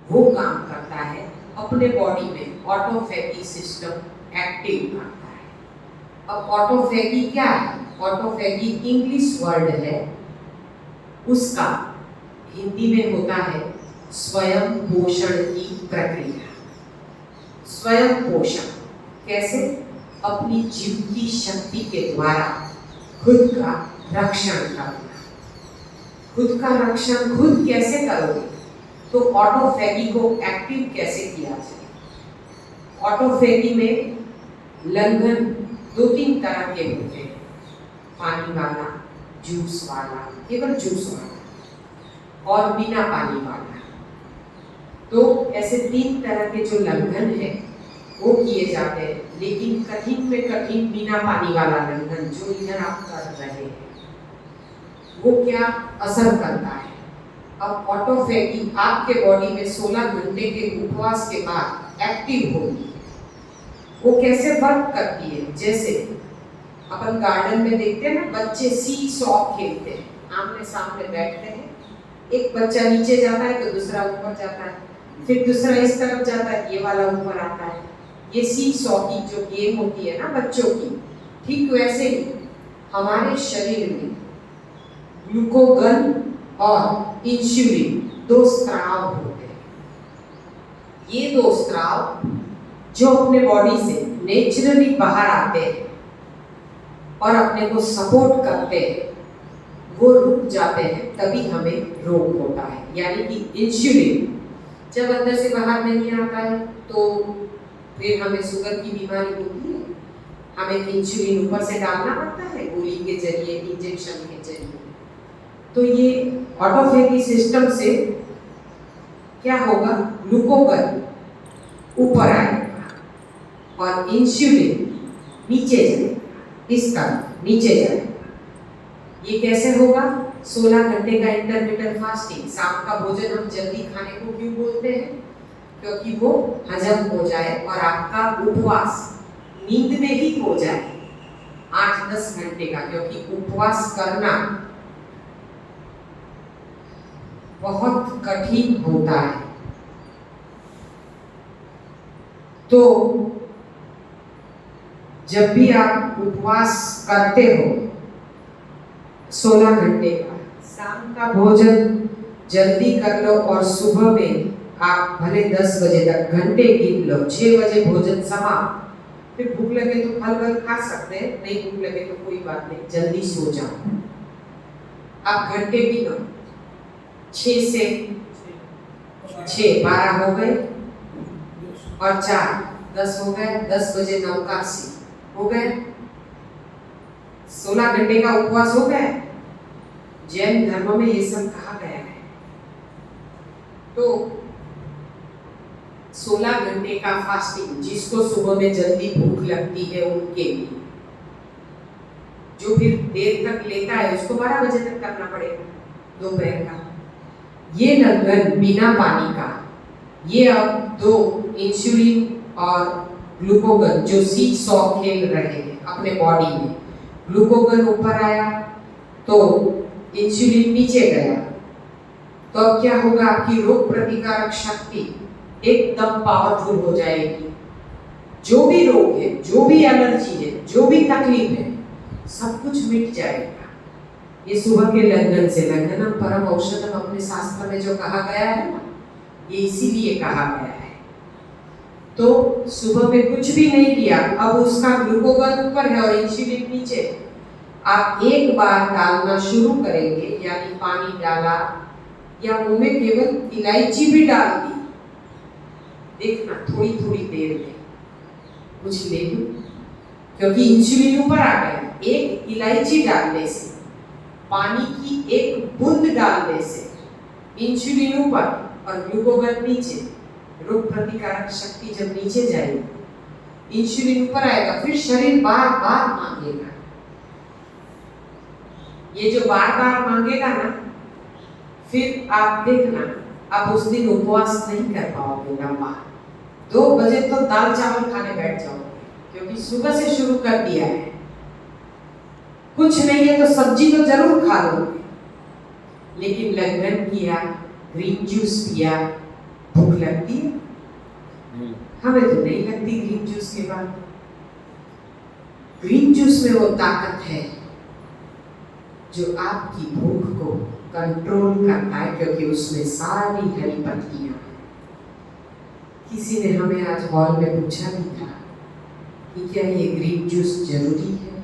वो काम करता है, अपने बॉडी में ऑटोफेगी सिस्टम एक्टिव करता है। अब ऑटोफेगी क्या है? ऑटोफेगी इंग्लिश वर्ड है, उसका हिंदी में होता है स्वयं पोषण की प्रक्रिया। स्वयं पोषण कैसे? अपनी जीव की शक्ति के द्वारा खुद का रक्षण करना। खुद का रक्षण खुद कैसे करोगे? तो ऑटोफेगी को एक्टिव कैसे किया जाए? ऑटोफेगी में लंघन 2-3 तरह के होते हैं, पानी वाला, जूस वाला, केवल जूस वाला और बिना पानी वाला। तो ऐसे 3 तरह के जो लंघन है वो किए जाते हैं, लेकिन कठिन में कठिन बिना पानी वाला लंघन जो इधर आप कर रहे हैं वो क्या असर करता है? अब ऑटोफेगी आपके बॉडी में 16 घंटे के उपवास के बाद एक्टिव होगी। वो कैसे वर्क करती है? जैसे अपन गार्डन में देखते हैं ना, बच्चे सी सॉ खेलते हैं, आमने सामने बैठते हैं, एक बच्चा नीचे जाता है तो दूसरा ऊपर जाता है, फिर दूसरा इस तरफ जाता है, ये वाला ऊपर आता है। ये सी सॉ की जो गेम होती है ना बच्चों की, ठीक वैसे ही हमारे शरीर में ग्लूकोगन और इंसुलिन 2 स्राव होते हैं। ये 2 स्राव जो अपने बॉडी से नेचुरली बाहर आते हैं और अपने को सपोर्ट करते हैं, वो रुक जाते हैं, तभी हमें रोग होता है। यानी कि इंसुलिन जब अंदर से बाहर नहीं आता है तो फिर हमें शुगर की बीमारी होती है। हमें इंसुलिन ऊपर से डालना पड़ता है गोली के जरिए, इंजेक्शन के जरिए। तो ये ऑटोफेगी सिस्टम से क्या होगा? ग्लूकोगन ऊपर आएगा और इंसुलिन नीचे जाएगा, इस तरफ नीचे जाएगा। ये कैसे होगा? 16 घंटे का इंटरमिटेंट फास्टिंग। शाम का भोजन हम जल्दी खाने को क्यों बोलते हैं? क्योंकि वो हजम हो जाए और आपका उपवास नींद में ही हो जाए 8-10 घंटे का, क्योंकि उपवास करना बहुत कठिन होता है। तो जब भी आप उपवास करते हो 16 घंटे का, शाम का भोजन जल्दी कर लो और सुबह में आप भले 10 बजे तक घंटे गिन लो, 6 बजे भोजन समाप्त। फिर भूख लगे तो फल वल खा सकते हैं, नहीं भूख लगे तो कोई बात नहीं, जल्दी सो जाओ। आप घंटे गिनो, 6 से 6 12 हो गए और 4 10 हो गए, 10 बजे 89 हो गए, 16 घंटे का उपवास हो गया। जैन धर्म में ये सब कहा गया है। तो 16 घंटे का फास्टिंग, जिसको सुबह में जल्दी भूख लगती है उनके लिए, जो फिर देर तक लेता है उसको 12 बजे तक करना पड़ेगा दोपहर का। ये लंघन बिना पानी का, ये अब 2 इंसुलिन और ग्लूकोगन जो सी सॉ खेल रहे हैं अपने बॉडी में, ग्लूकोगन ऊपर आया तो इंसुलिन नीचे गया, तो अब क्या होगा? आपकी रोग प्रतिकारक शक्ति एकदम पावरफुल हो जाएगी। जो भी रोग है, जो भी एलर्जी है, जो भी तकलीफ है, सब कुछ मिट जाएगा ये सुबह के लंघन से। लंघनम परम औषधम अपने शास्त्र में जो कहा गया है ना, ये इसीलिए कहा गया है। तो सुबह में कुछ भी नहीं किया, अब उसका ग्लूकोगन ऊपर है और इंसुलिन नीचे। आप एक बार डालना शुरू करेंगे, यानी पानी डाला या मुंह में केवल इलायची भी डाल दी, देखना थोड़ी थोड़ी देर में कुछ ले लूं, क्योंकि इंसुलिन ऊपर आ गया। एक इलायची डालने से, पानी की एक बूंद डालने से इंसुलिन ऊपर और ग्लूकोगन नीचे, रोग प्रतिकारक शक्ति जब नीचे जाएगी, इंसुलिन ऊपर आएगा, फिर शरीर बार बार मांगेगा। ये जो बार बार मांगेगा ना, फिर आप देखना आप उस दिन उपवास नहीं कर पाओगे लंबा। 2 बजे तो दाल चावल खाने बैठ जाओगे, क्योंकि सुबह से शुरू कर दिया है। कुछ नहीं है तो सब्जी तो जरूर खा लोगे, लेकिन लंघन किया, ग्रीन जूस पिया, भूख लगती है? हमें तो नहीं लगती ग्रीन जूस के बाद। ग्रीन जूस में वो ताकत है जो आपकी भूख को कंट्रोल करता है, क्योंकि उसमें सारी हरी पत्तियां हैं। किसी ने हमें आज हॉल में पूछा भी था कि क्या ये ग्रीन जूस जरूरी है?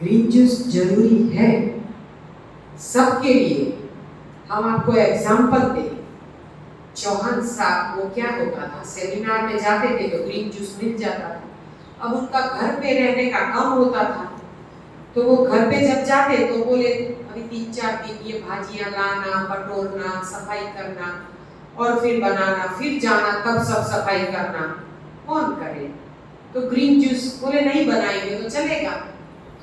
ग्रीन जूस जरूरी है सबके लिए। हम आपको एग्जाम्पल दें, चौहान साहब, वो क्या होता था, सेमिनार में जाते थे तो ग्रीन जूस मिल जाता था। अब उनका घर पे रहने का काम होता था, तो वो घर पे जब जाते तो बोले अभी 3-4 दिन ये भाजियां लाना, बटोरना, सफाई करना और फिर बनाना, फिर जाना, तब सब सफाई करना कौन करे? तो ग्रीन जूस बोले नहीं बनाएंगे तो चलेगा,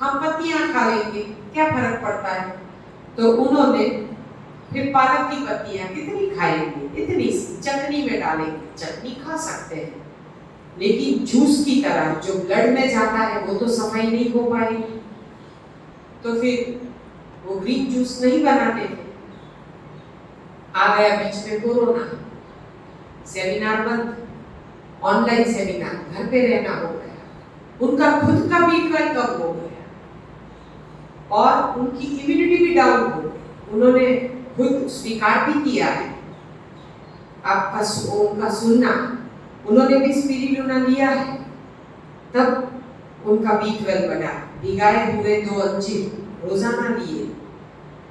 हम पत्तियां खा लेंगे, क्या फर्क पड़ता है। तो उन्होंने फिर पालक की पत्तियां कितनी खाएंगे, इतनी चटनी में डालेंगे, चटनी खा सकते हैं, लेकिन जूस की तरह जो ब्लड में जाता है वो तो सफाई नहीं हो पाएगी। तो फिर वो ग्रीन जूस नहीं बनाते थे। आ गया बीच में कोरोना, सेमिनार बंद, ऑनलाइन सेमिनार, घर पे रहना हो गया, उनका खुद का B12 कम हो गया और उनकी इम्यूनिटी भी डाउन हो गई। उन्होंने खुद स्वीकार भी किया है, आपका उनका सुनना, उन्होंने भी स्पिरुलिना लिया है, तब उनका B12 बढ़ा। भिगाए हुए 2 अंजीर रोजाना लिए,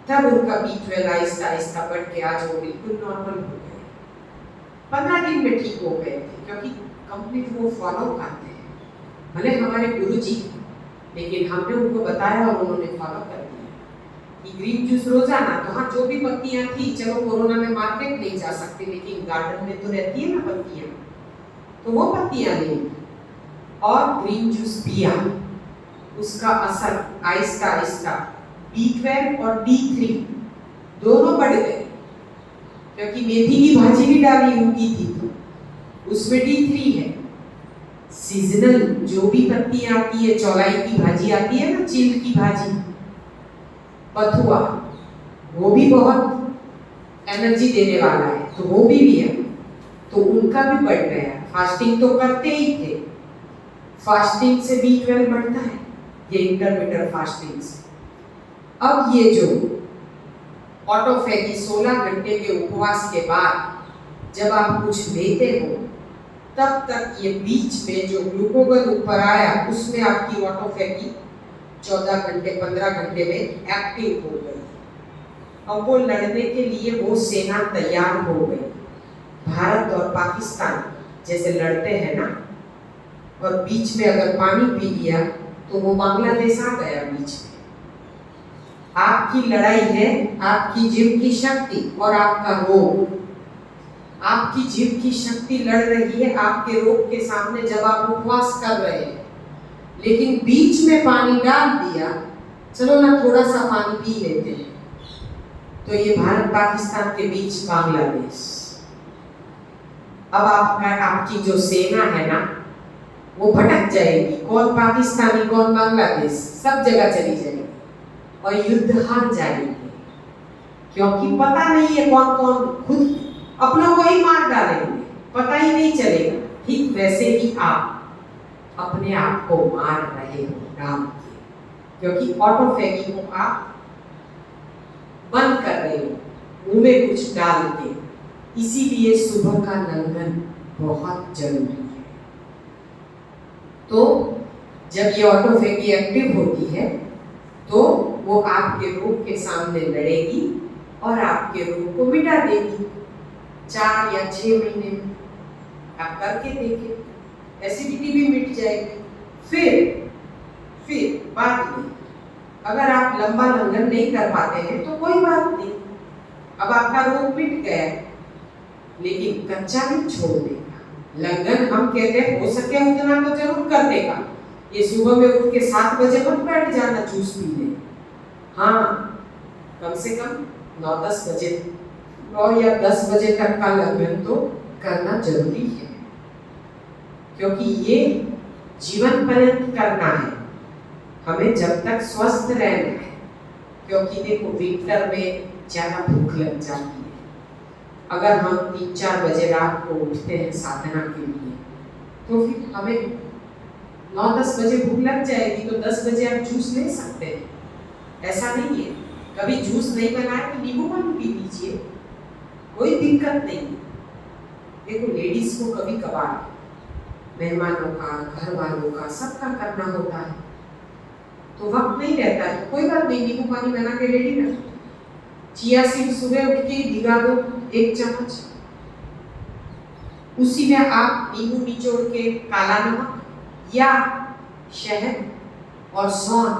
तब उनका B12 आहिस्ता आहिस्ता बढ़ के आज वो बिल्कुल नॉर्मल हो गए। 15 दिन में ठीक हो गए थे, क्योंकि कंप्लीट वो फॉलो करते हैं। भले हमारे गुरु जी, लेकिन हमने उनको बताया और उन्होंने फॉलो कर दिया कि ग्रीन जूस रोजाना। तो हाँ, जो भी पत्तियां थी, चलो कोरोना में मार्केट नहीं जा सकते, लेकिन गार्डन में तो रहती है ना पत्तियां, तो वो पत्तियां लेंगे और ग्रीन जूस पिया। उसका असर आहिस्ता आहिस्ता B12 और D3 दोनों बढ़ गए, क्योंकि मेथी की भाजी भी डाली उनकी थी तो उसमें D3 है। सीजनल जो भी पत्तियां आती है, चौलाई की भाजी आती है ना, चील की भाजी, बथुआ, वो भी बहुत एनर्जी देने वाला है, तो वो भी लिया तो उनका भी बढ़ गया। फास्टिंग तो करते ही थे, फास्टिंग से B12 बढ़ता है, ये इंटरमिटेंट फास्टिंग से। अब ये जो ऑटोफैगी 16 घंटे के उपवास के बाद जब आप कुछ लेते हो, तब तक ये बीच में जो ग्लूकोगन ऊपर आया, उसमें आपकी ऑटोफैगी 14 घंटे 15 घंटे में एक्टिव हो गई। अब वो लड़ने के लिए वो सेना तैयार हो गई। भारत और पाकिस्तान जैसे लड़ते हैं ना, और बीच में अगर पानी पी लिया तो वो बांग्लादेश आ गया बीच में। आपकी लड़ाई है आपकी जीव की शक्ति और आपका रोग। आपकी जीव की शक्ति लड़ रही है आपके रोग के सामने जब आप उपवास कर रहे हैं, लेकिन बीच में पानी डाल दिया, चलो ना थोड़ा सा पानी पी लेते हैं, तो ये भारत पाकिस्तान के बीच बांग्लादेश। अब आपकी जो सेना है ना, वो भटक जाएगी, कौन पाकिस्तानी कौन बांग्लादेश, सब जगह चली जाएगी और युद्ध हार जाएंगे, क्योंकि पता नहीं है कौन कौन खुद अपनों को ही मार डालेंगे, पता ही नहीं चलेगा। ठीक वैसे ही आप अपने आप को मार रहे हो डाल के, क्योंकि ऑटोफैगी को आप बंद कर रहे हो मुंह में कुछ डाल के। इसीलिए सुबह का लंघन बहुत जरूरी है। तो जब ये ऑटोफैगी एक्टिव होती है तो वो आपके रोग के सामने लड़ेगी और आपके रोग को मिटा देगी। 4 या 6 महीने में आप करके देखें, एसिडिटी भी मिट जाएगी। फिर बाद में अगर आप लंबा लंघन नहीं कर पाते हैं तो कोई बात नहीं, अब आपका रोग मिट गया, लेकिन कच्चा नहीं छोड़ने का। लंघन हम कहते हैं हो सके उतना तो जरूर कर देगा। ये सुबह में उठ के 7 बजे मत बैठ जाना जूस पीने, हाँ कम से कम 9-10 बजे 9 या 10 बजे तक का लंघन तो करना जरूरी है, क्योंकि ये जीवन पर्यंत करना है, हमें जब तक स्वस्थ रहना है। क्योंकि देखो विंटर में ज्यादा भूख लग जाती है, अगर हम 3-4 बजे रात को उठते हैं साधना के लिए, तो फिर हमें 9-10 बजे भूख लग जाएगी, तो 10 बजे आप जूस ले सकते हैं, ऐसा नहीं है। कभी जूस नहीं बनाया तो नींबू पानी पी लीजिए, कोई दिक्कत नहीं। देखो लेडीज को कभी कभार मेहमानों का, घर वालों का, सबका करना होता है, तो वक्त नहीं रहता है, तो कोई बात नहीं, नींबू पानी बना के रेडी रखो। चिया सीड सुबह उठ के भिगा दो 1 चम्मच, उसी में आप नींबू निचोड़ के काला नमक या शहद और सौंठ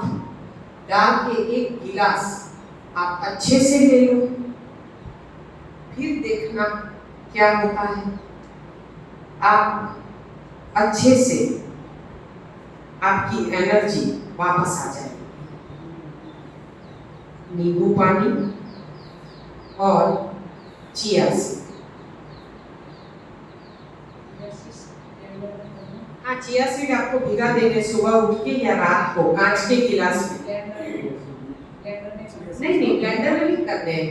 डाल के 1 गिलास आप अच्छे से ले लो, फिर देखना क्या होता है। आप अच्छे से, आपकी एनर्जी वापस आ जाएगी। नींबू पानी और चिया सीड। हाँ, चिया सीड आपको भिगा देंगे सुबह उठ के या रात को कांच के गिलास में। नहीं, ब्लेंडर में नहीं करते हैं,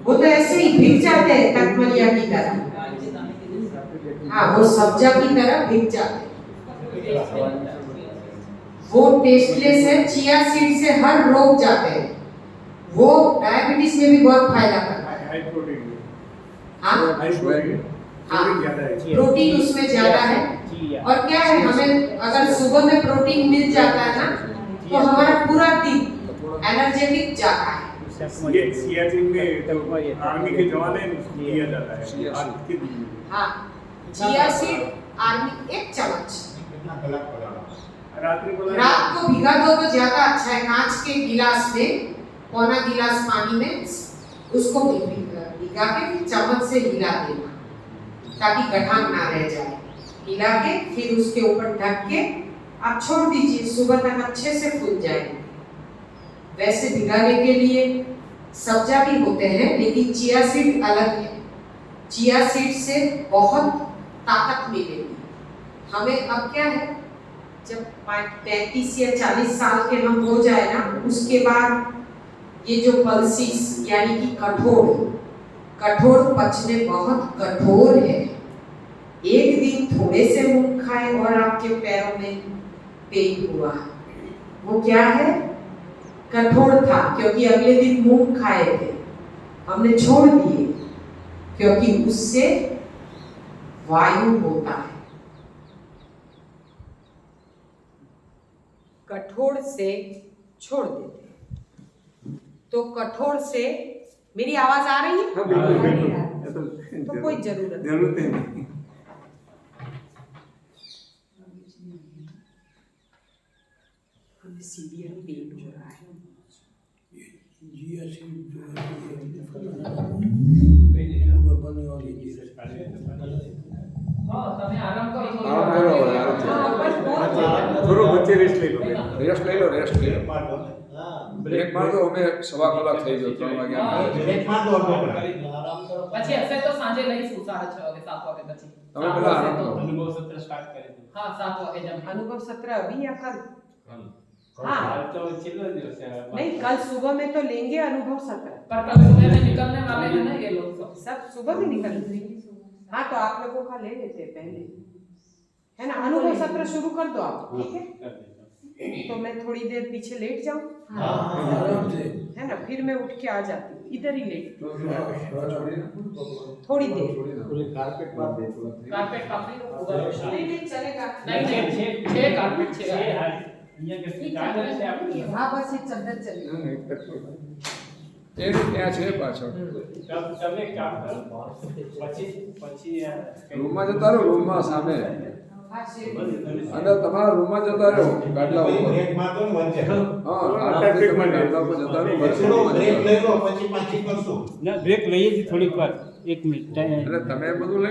वो तो ऐसे ही भिग जाते हैं तकमलिया की तरह। हाँ, वो सब्जा की तरह भिग जाते हैं। वो टेस्टलेस है, चिया सीड से हर रोग जाते हैं। वो डायबिटीज में भी बहुत फायदा करता है। प्रोटीन उसमें ज्यादा है। और क्या है, हमें अगर सुबह में प्रोटीन मिल जाता है ना, तो हमारा पूरा दिन एनर्जेटिक जाता है। ये सियाचिन में आर्मी के जवान हैं, उसको दिया जाता है आज के दिन में। हाँ, चिया सीड आर्मी 1 चम्मच रात को भिगा दो तो ज्यादा अच्छा है। कांच के गिलास में पौना गिलास पानी में उसको भिगा के फिर चम्मच से हिला देना, ताकि गठान ना रह जाए। हिला के फिर उसके ऊपर ढक के आप छोड़ दीजिए, सुबह तक अच्छे से फूल जाएंगे। वैसे भिगाने के लिए सब्जा भी होते हैं, लेकिन चिया सीड अलग है। चिया सीड से बहुत ताकत मिलेगी हमें। अब क्या है, जब 35 या 40 साल के हम हो जाए ना, उसके बाद ये जो पल्सिस यानी कि कठोर पचने बहुत कठोर है। एक दिन थोड़े से मूंग खाए और आपके पैरों में पेन हुआ, वो क्या है, कठोर था, क्योंकि अगले दिन मूंग खाए थे, हमने छोड़ दिए, क्योंकि उससे वायु होता है। कठोर से छोड़ देते हैं। तो कठोर से मेरी आवाज आ रही है? तो कोई जरूरत नहीं। हमें सीरियल पेन हो रहा है। થોડો વચ્ચે રેસ્ટ લઈ લો, બ્રેક માર દો, અમે 1.25 કલાક થઈ ગયો, 3 વાગ્યા પછી હશે તો સાંજે લઈશું 6:30 વાગે 7 વાગે પછી તમે પેલા આરામ કરો। अनुभव सत्र स्टार्ट करें हाँ 7 वागे जब अनुभव सत्र अभी या कल? हाँ हाँ, तो चिल्ला दिवस है नहीं, कल सुबह में तो लेंगे अनुभव सत्र। पर कल सुबह में निकलने वाले हैं ना ये लोग सब सुबह में निकलेंगे। हाँ, तो आप लोगों का ले लेते हैं पहले, है ना। अनुभव सत्र शुरू कर दो आप, ठीक है। तो मैं थोड़ी देर पीछे लेट जाऊं, है ना, फिर मैं उठ के आ जाती हूँ, इधर ही लेट थोड़ी देर। कारपेट मार दे, कारपेट काफी होगा। नहीं चलेगा। नहीं 6 कारपेट 6 અહીંયા કે ચાદર છે આપણી हाँ, बस ये चद्दर चलेगी। એ ત્યાં છે પાછળ તમે એક કામ કરો પછી રૂમમાં જતા રહો, રૂમમાં સામે हाँ, शेर। અને તમારા રૂમમાં જતા રહો, ગાડલા ઉપર। બ્રેક મારતો ને વચ્ચે હા, આરામથી તમે ગાડલા ઉપર જતા રહો, થોડો બ્રેક લઈ લો પછી પાછી કરશું ના બ્રેક લઈએ છીએ થોડીક વાર 1 મિનિટ એટલે તમે બધું લઈ